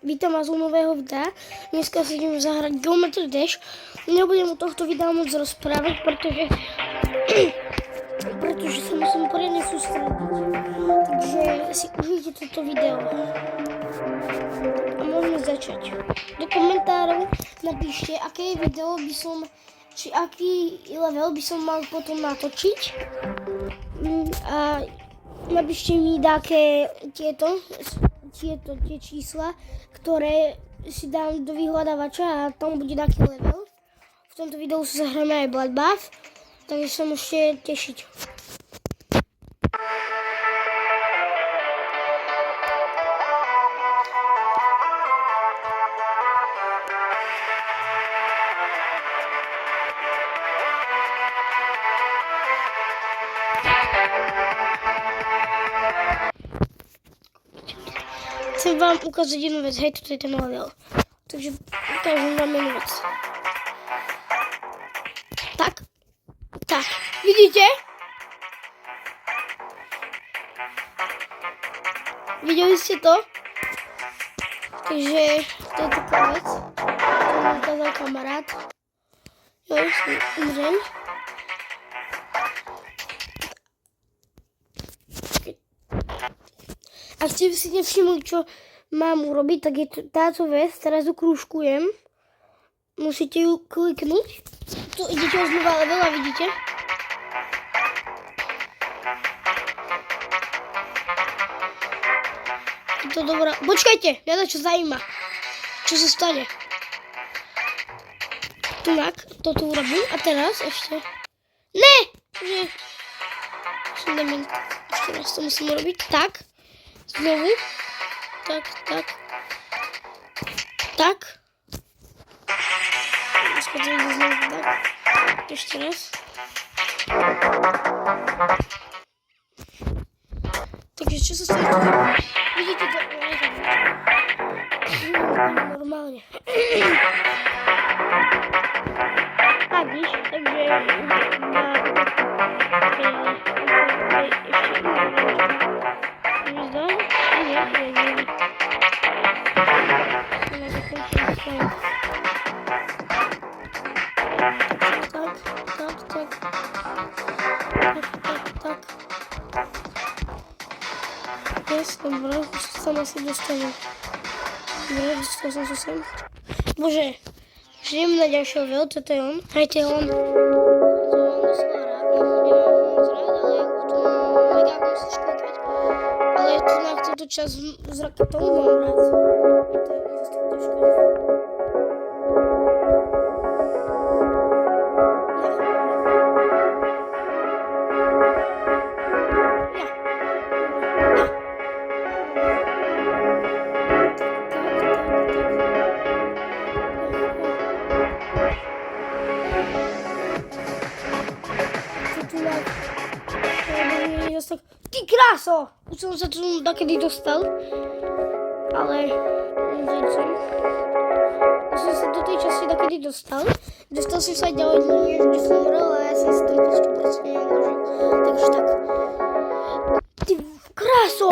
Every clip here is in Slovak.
Vítám vás u nového videa. Dneska si idem zahrať Geometry Dash. Nebudem u tohto videa moc rozprávať, pretože sa musím poriadne sústrediť. Takže si užijte toto video. A môžeme začať. Do komentárov napíšte, aké video by som, či aký level by som mal potom natočiť. A napíšte mi také tie čísla, ktoré si dám do vyhľadávača a tam bude taký level. V tomto videu sa zahráme aj Bloodbath, takže sa môžete tešiť. Chcem vám ukázať jednu vec, hej, toto je ten level. Takže ukážem vám jednu vec. Tak, vidíte? Videli ste to? Takže to je taká vec. To mi ukázal kamarát. Jo, som umřeň. A ste si nevšimli, čo mám urobiť, tak je táto vec, teraz ju krúžkujem. Musíte ju kliknúť. Tu idete o znova level a vidíte. Je to dobrá. Počkajte, mňa čo zaujíma. Čo sa stane? Tak, toto urobím. A teraz ešte. Ne! Že... Ešte raz to musím urobiť. Tak. Znovu. Tak. Schodím znovu tak. Ešte raz. Takže čo sa stane tu? Vidíte to? Normálne. A víš, takže... Dobré, už som asi dostanu. Dobre, dostal som sa sem. Bože, idem na ďalšieho level, toto je on. Hejte, on. To mám dosť rád, nemám moc rád, ale v tom mega musíš klikať. Ale tu na túto časť s raketou mám rád. To je zase tak ťažké. Ty kráso! Už som sa tu takedy dostal. Ale... Už som sa do tej časti takedy dostal. Dostal som sa aj ďalej, než kde som umrel, ale ja som si ten postup proste nemôžem. Takže tak. Ty kráso!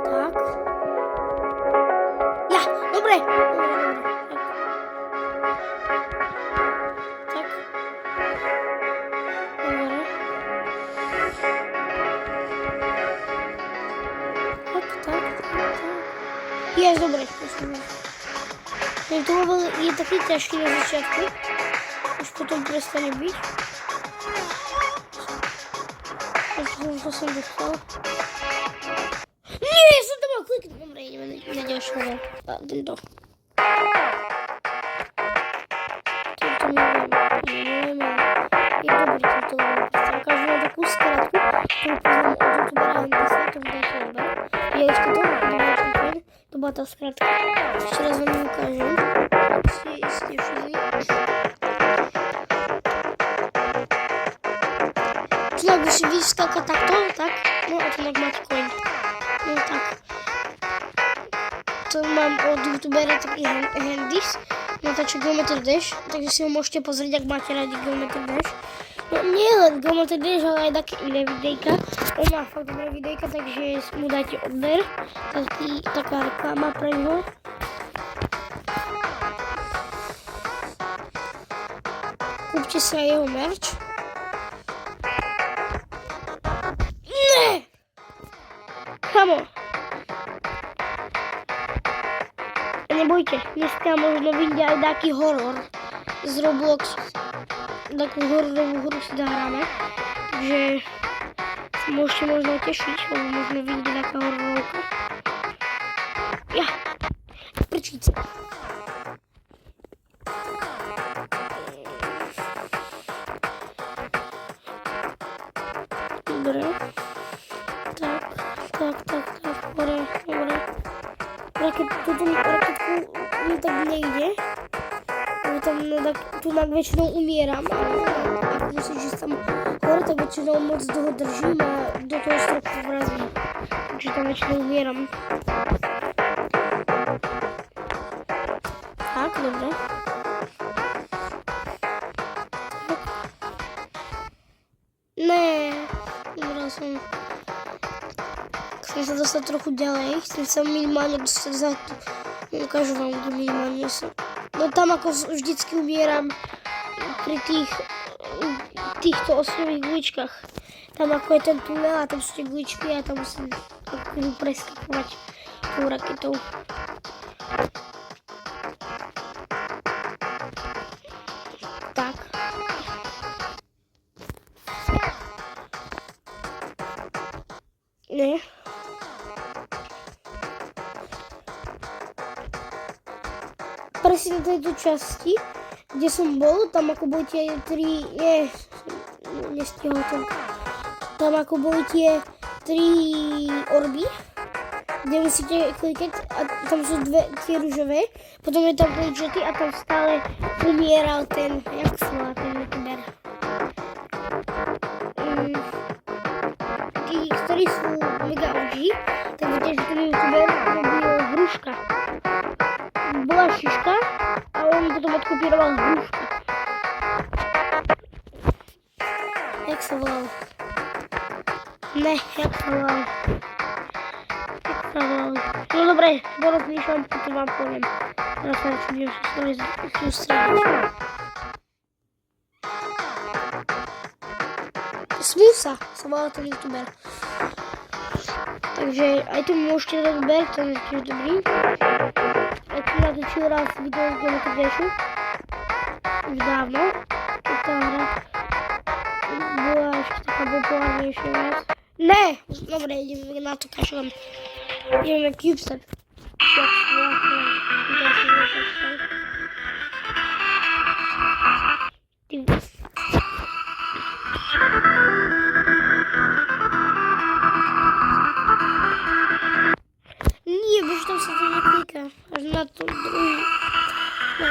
Tak. Ja, dobre! Je, dobre, to je taký ťažký na začiatku, už potom prestane byť. Takže to som dostal. Nie, som to mal kliknúť. Dobre, ideme na ďalšiu level. Tento. Tento neviem. Je dobrý tento level. Ukážu vám takú skratku, ktorú poznám od youtubera Hendisa, tomu dáte level. Je ešte to, to bola tá skratka. Ešte raz vám ju ukážem. Ste všeli. Tu musí vyskakať takto, tak? No a tu máte coin. No tak. To mám od youtubera taký Hendis. Natáča Geometry Dash, takže si ho môžete pozrieť, ak máte radi Geometry Dash. No nie len go, to vieš, ale aj také iné videjka. On má fakt dobré videjka, takže mu dajte odber. Taká reklama pre ňo. Kúpte sa jeho merch. Ne! Kamo. Nebojte, dneska možno vyjde aj taký horor z Robloxu. Takú hororovú hru si zahráme. Takže sa môžete možno tešiť, lebo možno vyjde taká hororovka. Ja, prčíc. Dobre. Tak, dobre. Túto raketku mi tak nejde. Tam tu väčšinou umieram. Ak musíš, že tam hore, tak väčšinou moc dlho držím a do toho stropu vrazím. Takže tam väčšinou umieram. Tak, dobre. Ne, umrel som. Chcem sa dostať trochu ďalej. Chcem sa minimálne dostať za to. Ukážu vám, kde minimálne som. No tam ako vždycky umieram pri týchto osnových guličkách. Tam ako je ten tunel a tam sú tie guličky a tam musím preskakovať tou raketou. Tak. Ne. Presne na tejto časti, kde som bol, tam ako boli tie nestihol to. Tam ako boli tie 3 orby, kde musíte klikať a tam sú tie ružové, potom je tam glitchety a tam stále umieral ten, jak sa volá ten youtuber. Tí, ktorí sú mega OG, tak viete, že ten youtuber robil hruška. Bola šiška a on potom odkopíroval hruška. Jak sa volal? Ne, jak sa volal? No dobre, dorozmýšľam, potom vám poviem. Teraz sa budem sústrediť. Smusa sa volal ten youtuber. Takže aj tu môžete dať ber, to je tiež dobrý. Aj tu natočil raz video z Geometry už dávno, keď tá hra bola ešte taká populárnejšia viac. Ne! Dobre, ideme na to kašľam. Ideme na CubeSat. Nie, bo už tam sa to neklíka. Až na to druhý. No.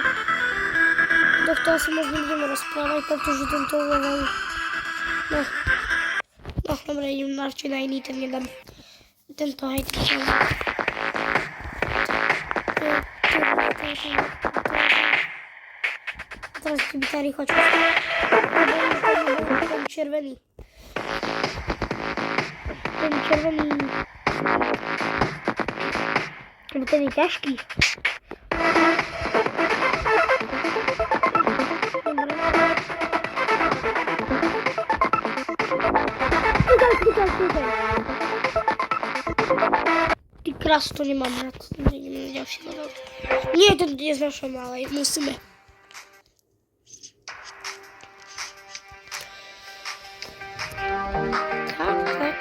Do toho sa moc nebudeme rozprávať, pretože tento level... No, dobre, idem radšej na iný, ten nedám. Tento hejt. Teraz ti by tá rýchlo časť. Ten červený. Ten červený. Lebo ten je ťažký. Kúkaj. Ty krás, to nemám rád. Ideme na ďalší level. Nie, to neznášam, ale musíme. Tak.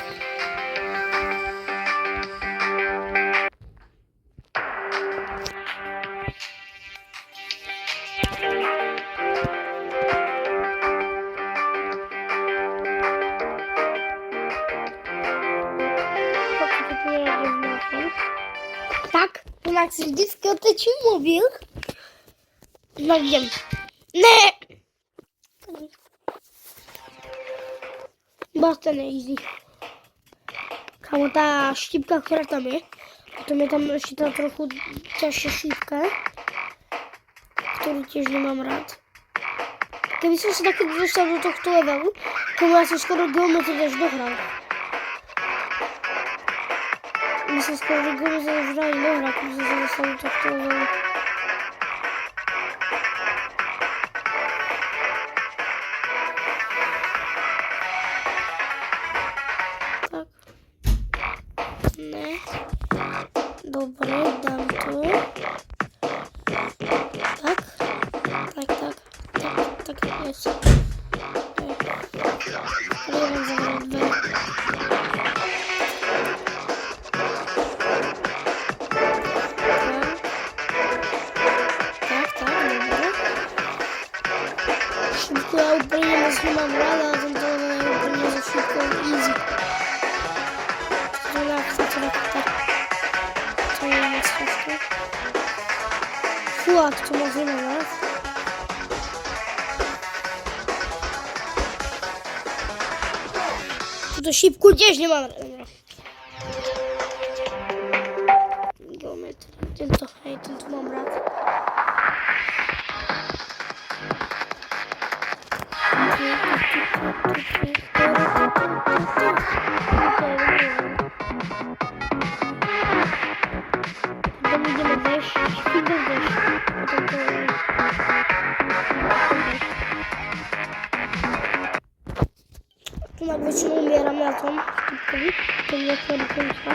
Tak, jak si vždycky otečím mobil. No idem. Ne! Basta nejízdí. Kámo, tá štipka, ktorá tam je. Potom je tam ešte tá trochu ťažšia šípka, ktorú tiež nemám rád. Keby som sa takedy dostal do tohto levelu, tomu ja som skoro geometrii až dohral. Myslím skoro, že geometrii až dohral, keby som sa dostal do tohto levelu. Tak. Ne. Dobre, dám to. Tak, jest. Jeden zabrał dwa. Tak, dobra. Szybko ja ubraniam, że nie mam rada, a ten to ja ubraniam za szybko easy. To nie jest szybko. Fuck, to może na nas. To szybko gdzieś nie mam. Geometrii. Ten to mam rad. Potem idziemy deszcz, świder deszcz. Potem to... Tu nagle się umieram na tą szybkowi, to nie końca.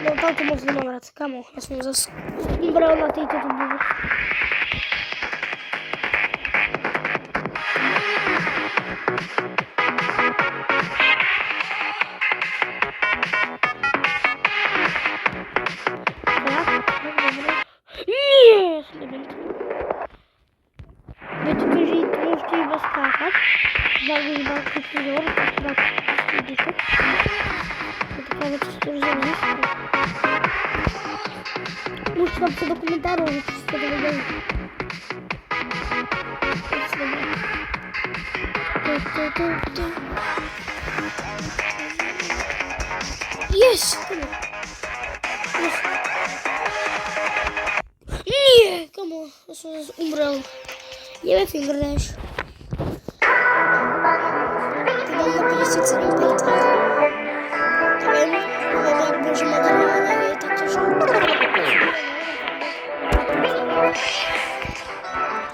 No tam to mocno mam rad, kamo, ja sobie brał na tej to było. Nie, będzie później to możecie chyba skakać. Zaraz bardzo przyjdą, tak widzicie. To ciekawe, co to zrobisz. Muszę napisać do komentaru, że coś z tego wydaje. Jest! Nie! Come on, ja sobie umrę. Nie wiem, finger dash. To mam na 57 pętli. To wiem, jak Boże Madeira, tak to że...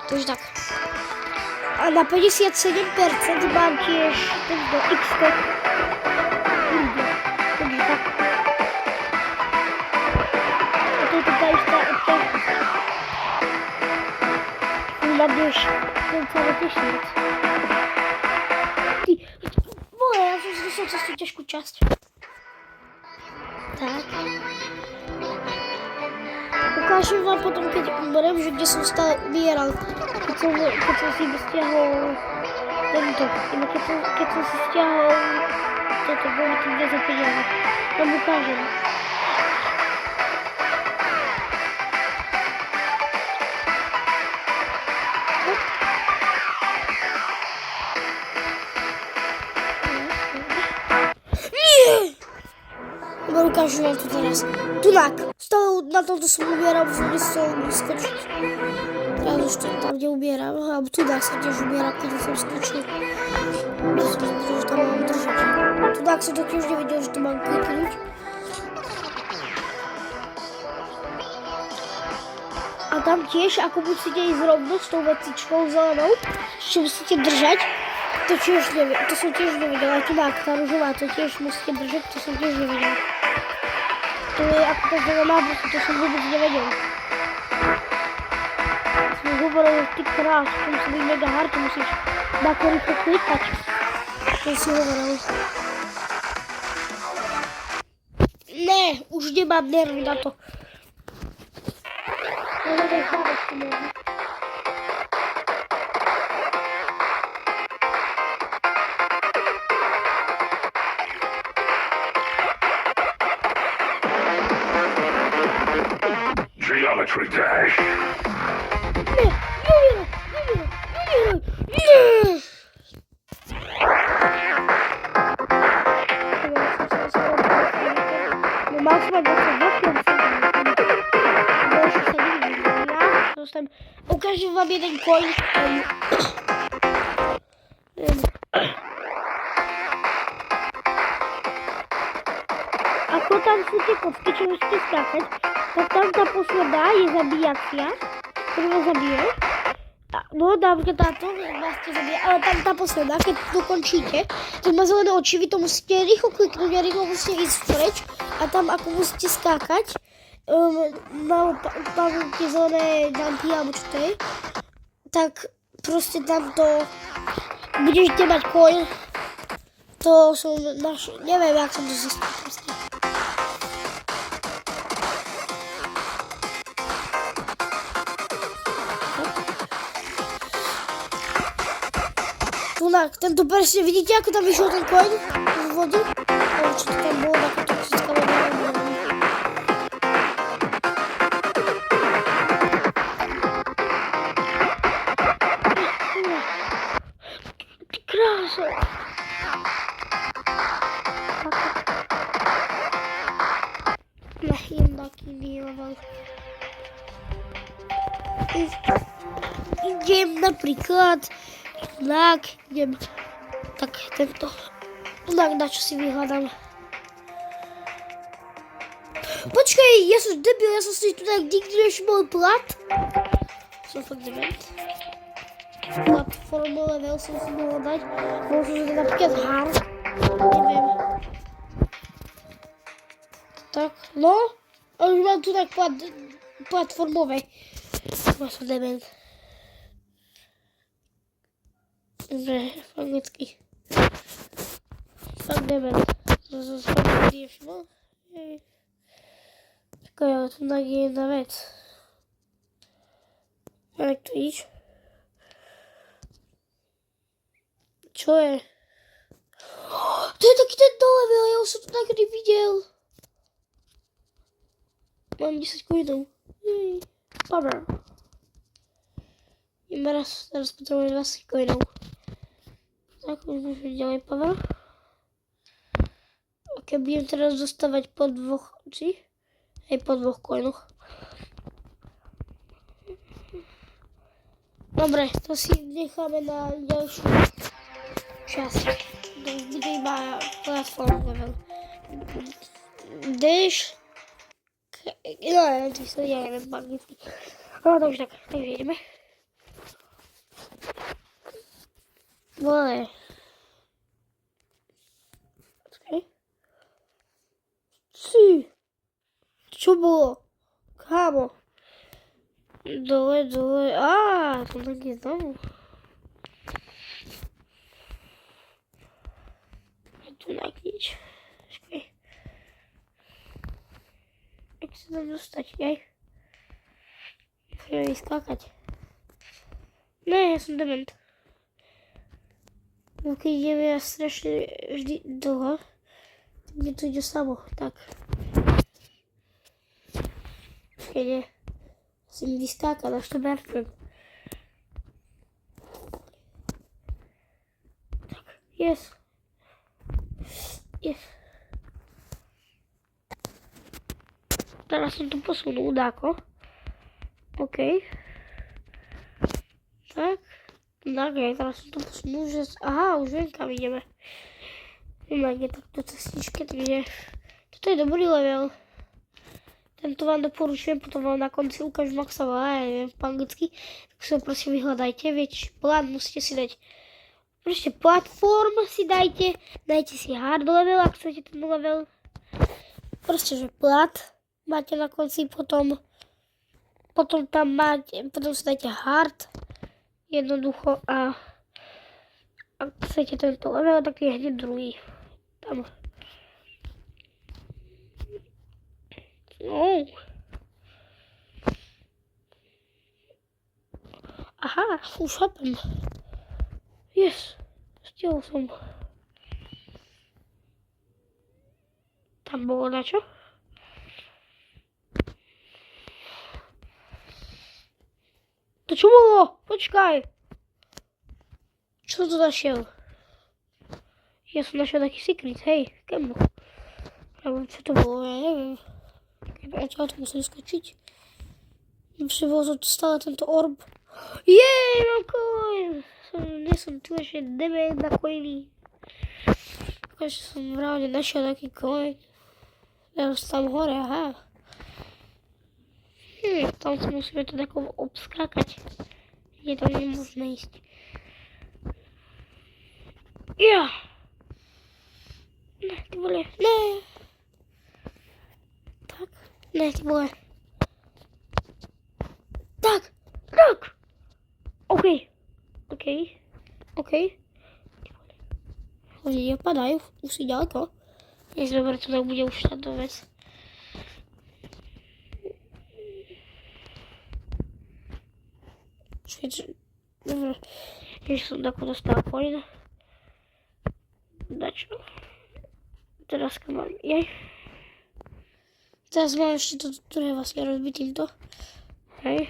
To już tak. A na 57% mam jeszcze do X-Tek. Dobrze, tak. A to tutaj jest ta opcja. Nabierz ten cały tysiąc. Ty, wolę, ja zresztą coś tu ciężko ciast. Tak. Pokażę wam potem, kiedy umrę, że gdzie są stale ubieral. To co sobie stiahol tento. Keď som si stiahol toto, bolo to 10 peniazí. Tam ukážem. Chyba ukážu vám to teraz. Tunak. Stále na tomto som ubieral, že by som skočiť. Ja už to tam neubieram. Alebo tunak sa tiež ubieral, keď som skočil. Ja som nevedel, že tam mám držať. Tunak som to tiež nevedel, že to mám kliknúť. A tam tiež, ako musíte ísť rovno s tou vecičkou zelenou, čo musíte držať, to tiež neviem, to som tiež nevedel. Aj tunak, tá ružová, to tiež musíte držať, to som tiež nevedel. To je ako to zelená, to som vôbec nevedel. Som hovoril, že ty krás, to musí byť mega hard, to musíš dáko rýchlo klikať. To si hovoril. Ne, už nemám nervy na to. Geometry dash. Ukážem vám jeden coin. ako tam sú tie kocky, čo musíte skákať, tak tam tá posledná je zabíjacia, ktorú vás zabije. No, napríklad táto vás to zabije, ale tam tá posledná, keď dokončíte, tak má zelené oči, vy to musíte rýchlo kliknúť a rýchlo musíte ísť preč a tam ako musíte skákať, tam tie zelené jumpy, alebo čo to je, tak proste tam to budete mať coin. To som neviem, jak som to zistil proste. Tunak, tento presne, vidíte, ako tam vyšiel ten coin z vody? Čo to tam bolo, taká toxická voda. Ty krása. Jem taký level. Idem napríklad idem tak tento na čo si vyhľadám. Počkaj, ja som debil, ja som si tu tak nikdy nebol plat. Som fakt dement. Platformu level som si mohol dať. Možno, že napríklad hard. Neviem. Tak, no. A už mám tu tak platformové. Ja som dement. Dobre, anglicky. Fakt dement. To som fakt nevšimol. Čakaj, ale tu tak je jedna vec. Jak to ideš? Čo je? To je taký ten level, ja už som to takedy videl. Mám 10 coinov. Power. Ideme teraz potrebujem 20 coinov. Tak, už môžeme ďalej power. Ok, budem teraz dostávať po dvoch, po dvoch coinoch. Dobre, to si necháme na ďalšiu časť. To bude iba platform level. Dash. No, ja neviem po anglicky. No, takže ideme. Vole. Počkaj. Čo bolo? Kámo. Dole. To tak je znovu. Je tu naknič. Počkaj. Jak sa tam dostať, aj? Chcem vyskákať. Ne, ja som dement. No keď ideme ja strašne vždy dlho, tak mi to ide samo, tak. Keď je, si mi vyskáka na 100%. Tak, yes. Teraz som to posunul, dáko. OK. Tak. Tak, teraz som to posunul, že... Aha, už viem, kam ideme. Neviem, je takto cestičke, takže... Toto je dobrý level. Tento vám doporučujem, potom vám na konci ukážem, ak sa volá, ja neviem po anglicky. Tak si ho prosím vyhľadajte, vieš, plán musíte si dať. Proste platform si dajte si hard level, ak chcete ten level. Proste, že plat máte na konci, potom tam máte, potom si dajte hard. Jednoducho a ak chcete tento level, tak je hneď druhý. Tam. No. Aha, už chápem. Yes, stihol som. Tam bolo na čo? To čo bolo? Počkaj. Čo to našiel? Ja som našiel taký secret, hej, kemo. Alebo čo to bolo, ja neviem. Ja to musím skočiť. Bolo som stále tento orb. Jej, mám coin! Nie som tu ešte dement na coiny. Akože som právne našiel taký coin. Teraz tam hore, aha. Tam musíme to takom obskakať. Je to nemožné ísť. Ja! Ne, ty vole, ne! Tak, ne, ty vole. Tak, tak! Okej. Oni opadajú, už si ďaleko. Nie je dobre, to tak bude už táto vec. Dobre, ešte som takú dostal coin. Dačo. Teraz kam mám, jej. Teraz mám ešte toto druhé vlastne rozbiť týmto. Hej.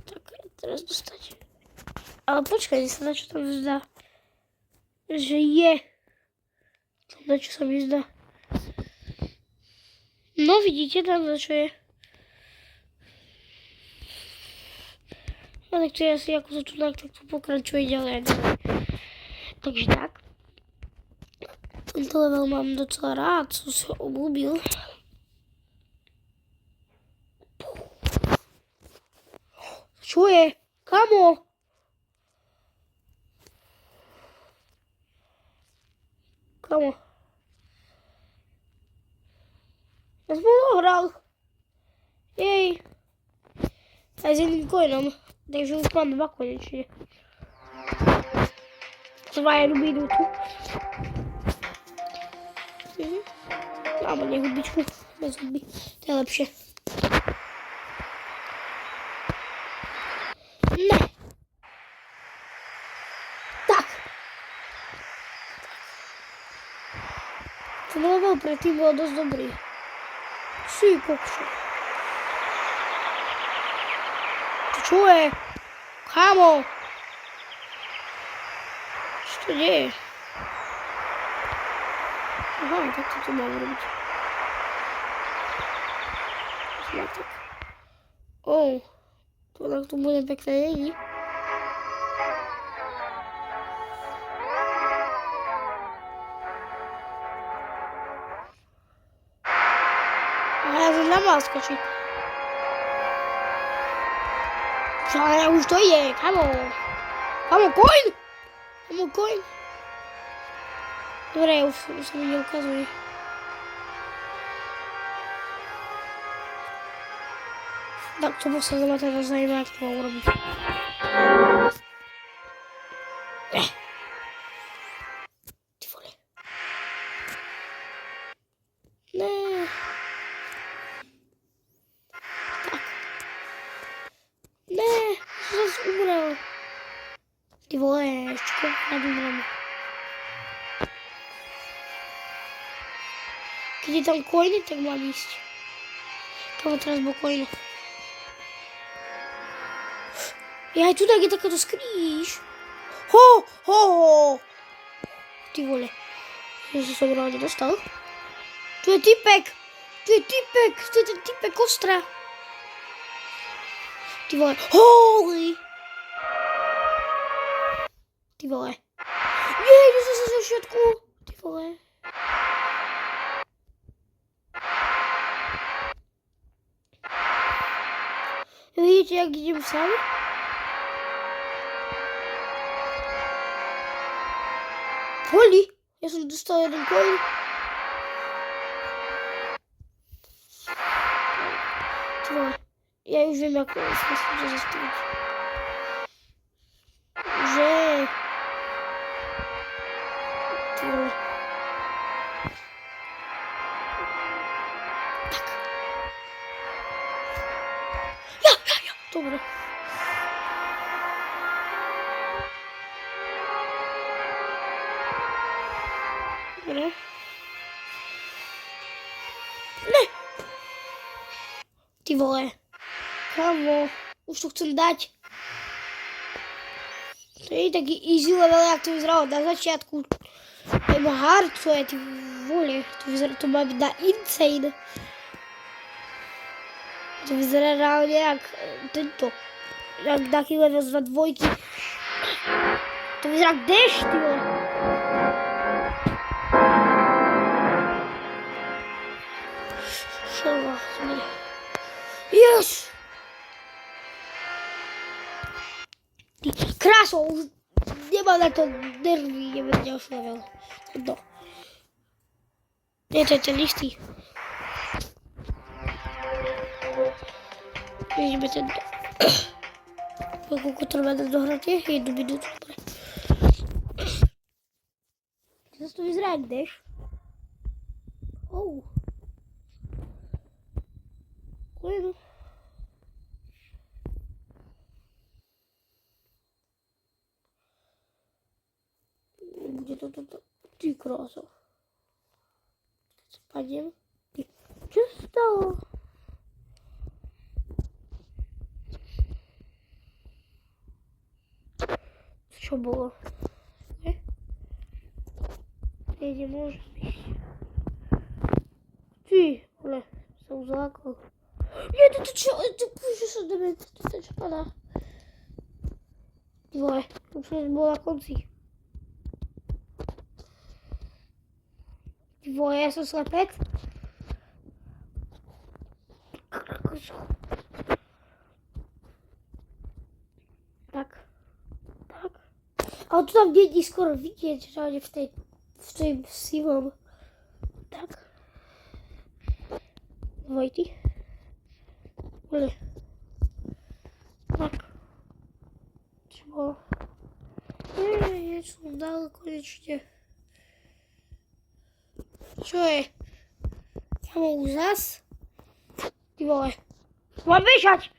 Tak, teraz dostať. Ale počkaj, sa na čo tam zdá. Že je. Na čo sa mi zdá. No vidíte tam, za čo je. A tak to je asi, ako sa tu tak to pokračuje ďalej. Takže tak. Tento level mám docela rád, som si ho obľúbil. Čo je? Kamo? Kamo? Ja som dohral. Jej. Aj s jedným coinom. Takže už mám 2 konečne. 2 minútu. Alebo nehubičku. Bez huby. To je lepšie. Ne. Tak. Ten level predtým bol dosť dobrý. Si kokšo. Čo je? Kámo? Čo to deje? Aha, tak to mám robiť. Tak. To tak to bude pekné, není? Aha, ja som nemal skočiť. Ale už to je, kamo. Kamo, coin! Kamo, coin. Dobre, už sa mi neukazuje. Tak to posledné ma teda zajímá, ako to mám urobiť. Ty vole. Ne. Tak. Ne, som zase umrel. Ty vole, ešte koľkokrát umrem. Keď je tam coiny, tak mám ísť. Kamo teraz bol coin. Ja aj tu tak je takáto skríž. Ho. Ty vole. Ja som reálne dostal. Tu je typek. To je ten typek ostra. Ty vole. Holy. Ty vole. Nie, ide sa zo všetku. Ty vole. Vidíte, jak idem sám? Holy. Ja som dostal jeden coin. Ty vole. Ja už viem, ako sa to zastaviť. Že... Ty vole. Tak. Ja. Dobre. Dobre. Ne. Ty vole. Kamo, už to chcem dať. To je taký easy level, jak to vyzeralo na začiatku. Nebo hard, to je, ty vole. To má byť na insane. To vyzerá reálne jak tento. Jak taký level z 2. To vyzerá jak Dash, ty vole. Przerwa sobie. Jest! Krasą! Nie ma na to nerwi, nie będę oszlawiał. No. Nie, te listy. Weźmy ten... Który będę dohrać, nie? 1 minutę. Co tu jest ragdysz? O! Bueno. Gdzie to? Ty kroso. Spadiem. Co się stało? Co było? Nie może być. Ty, ale są złako. Nie, to kurczę sobie, to spada. Dwoje, to przecież było na końcu. Dwoje są slepet. Tak. A tu tam nie skoro widzieć, że oni w tej siłą. Tak. Wojty. Ale. Tak. Trzeba. Nie, są dalej koniecznie. Czuję. Ja mam zas. I wolę. Mam wysiać!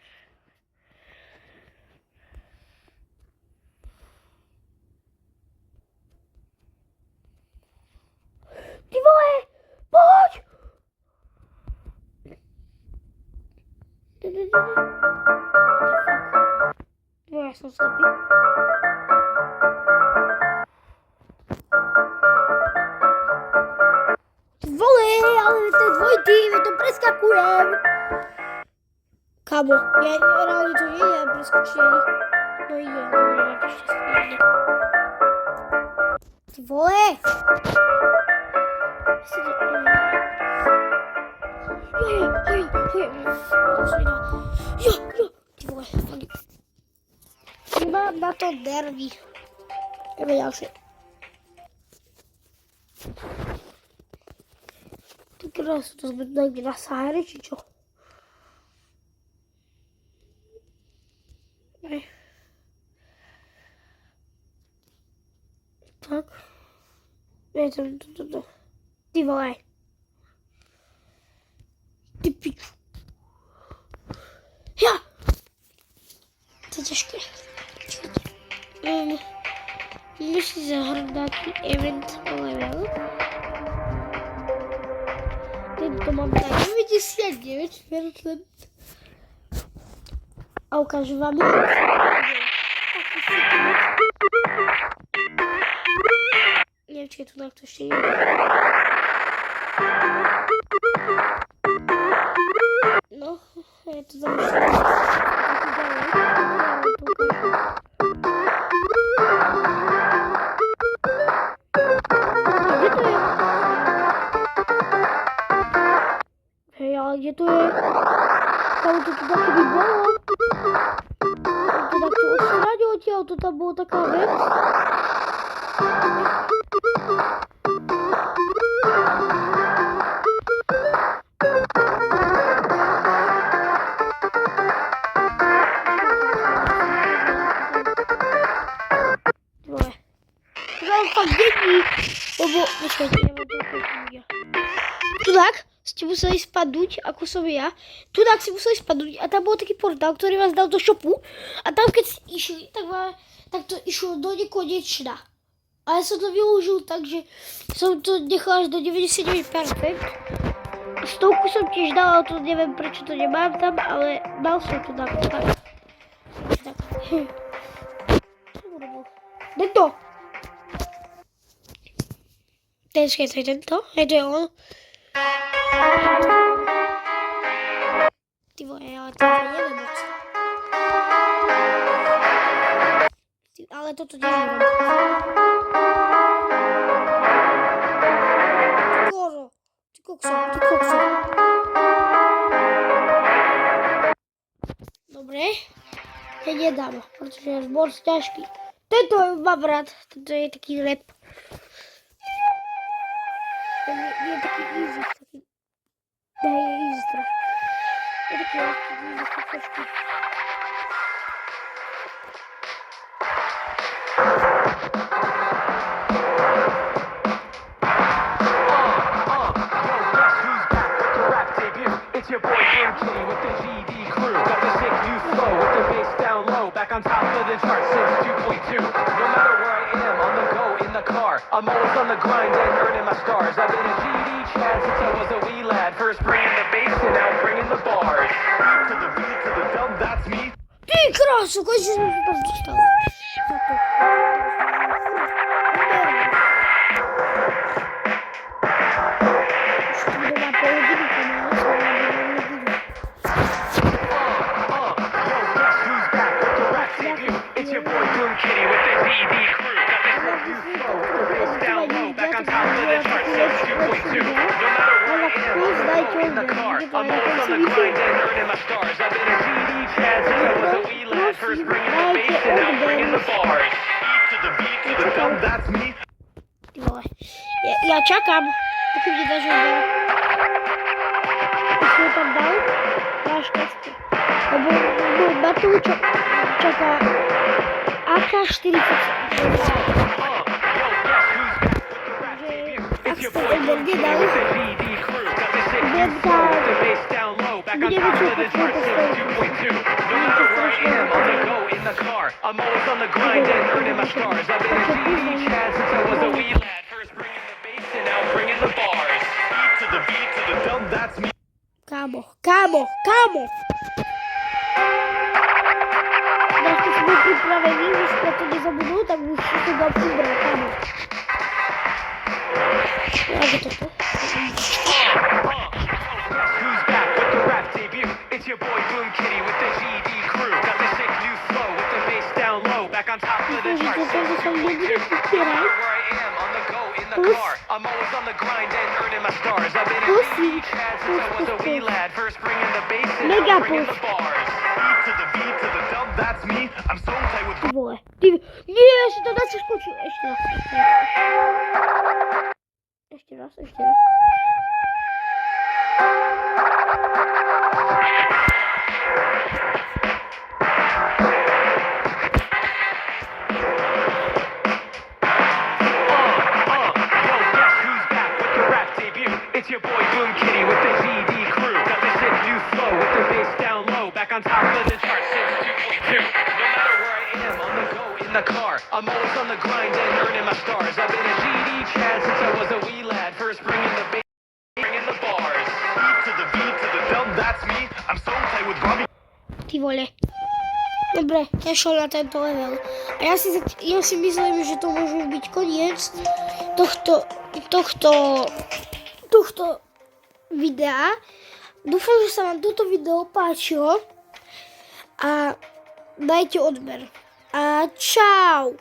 Ty wolę! Chodź! Dwoje są sobie. Wolę, ale te dwojki to preskakuję. Kamo, ja realnie to nie preskoczyli. No i nie, dobra, jakieś się stanie. Ty wolę! Nie mam na to nerwi. Nie wiedział się. Ty teraz to zbyt nogi na Sahary, czy co? Tak. Nie, to. Ty wołaj. Ty piczu. Ja! To ciężkie. Myślę, że taki event olewiał. To mam tak, wiecie, średnie, ćwiertlet. A ukażę wam. Nie wiem, czy tu na ktoś się nie. No, ja to zamyślałem. Gdzie to jest? Tam to tu takie by było. To tak to odstranie odcięło, to tam było taka rzecz. Dobra. Teraz tak biegli. Bo, czekajcie, ja mam tu tak. Ci musieli spadnąć, ako sobie ja. Tu tak si museli spadnąć, a tam był taki portal, który was dał do shopu. A tam kiedy išli, tak to išlo do nekonečna. Ale som to využil tak, že som to nechal až do 99%. Stovku som tiež dal, to neviem prečo to nemám tam, ale dal som to tak. Tento! Počkej, tento? Hej, to je on. Ty vole, ale to neviem moc. Ale toto neviem. Ty kokso. Teď nedám, protože je moc ťažký. Tento mám rád, tento je taký rap. Ten je taký easy, taký... Ne, je easy trošku. Je taký ľahký, easy trošku. It's your boy Kim Kitty with the GD crew. Got the sick new flow with the bass down low. Back on top of the chart since 2.2. No matter where I am, on the go, in the car, I'm always on the grind and earning my stars. I've been a GD Chad since I was a wee lad. First bringing the bass and now bringing the bars. Beat to the beat to the dub, that's me. Ty krásu, konečne som sa tam dostal. Už to bude na pol hodiny, kamarát. It's your boy Boom Kitty with the GD crew. Got the sick new flow with the bass down low. Back on top of the chart since 2.2. No matter where I am, on the go, in the car, I'm always on the grind and earning my stars. I've been a GD Chad since I was a wee lad. First bringing the bass and now bringing the bars. Beat to the beat to the dub, that's me. Ty vole. Ja čakám, pokud mi dáš odber. Když ho tam dal, máš štěstí. Lebo na tu čaká AK-47. Ak ste odber nedali, bude vyčúpať túto stojí. I'm always on the grind and earning my stars. I've been a GD Chad since I was a wee lad. First bringing the bass and now bringing the bars. Beat to the beat to the dub, that's me. Kámo. Když ty jsme připraveni, že jsme to nezabudou, tak už to dám přibrat, kámo. Jak je toto? Who's back with the rap debut? It's your boy Boom Kitty with the GD crew. Got the sick new flow with the bass down low. Back on top of the charts since 2.2. No matter where I am, on the go, in the car, I'm always on the grind and earning my stars. I've been a GD Chad since I was a wee lad. First bringing the bass and now bringing the bars. Beat to the dub, that's me. I'm so tight with... Ty vole. Nie, ešte to dáš skočil. Ešte raz. It's your boy Boom Kitty with the GD crew. Got the sick new flow with the bass down low. Back on top of the chart since 2.2. No matter where I am, on the go, in the car, I'm always on the grind and earning my stars. I've been a GD Chad since I was a wee lad. First bringing the bass, bringing the bars. Beat to the dub, that's me. I'm so tight with Bobby. Ty vole. Dobre, ja šel na tento level. A ja si myslím, že to môže byť koniec tohto videa. Dúfam, že sa vám toto video páčilo a dajte odber. A čau!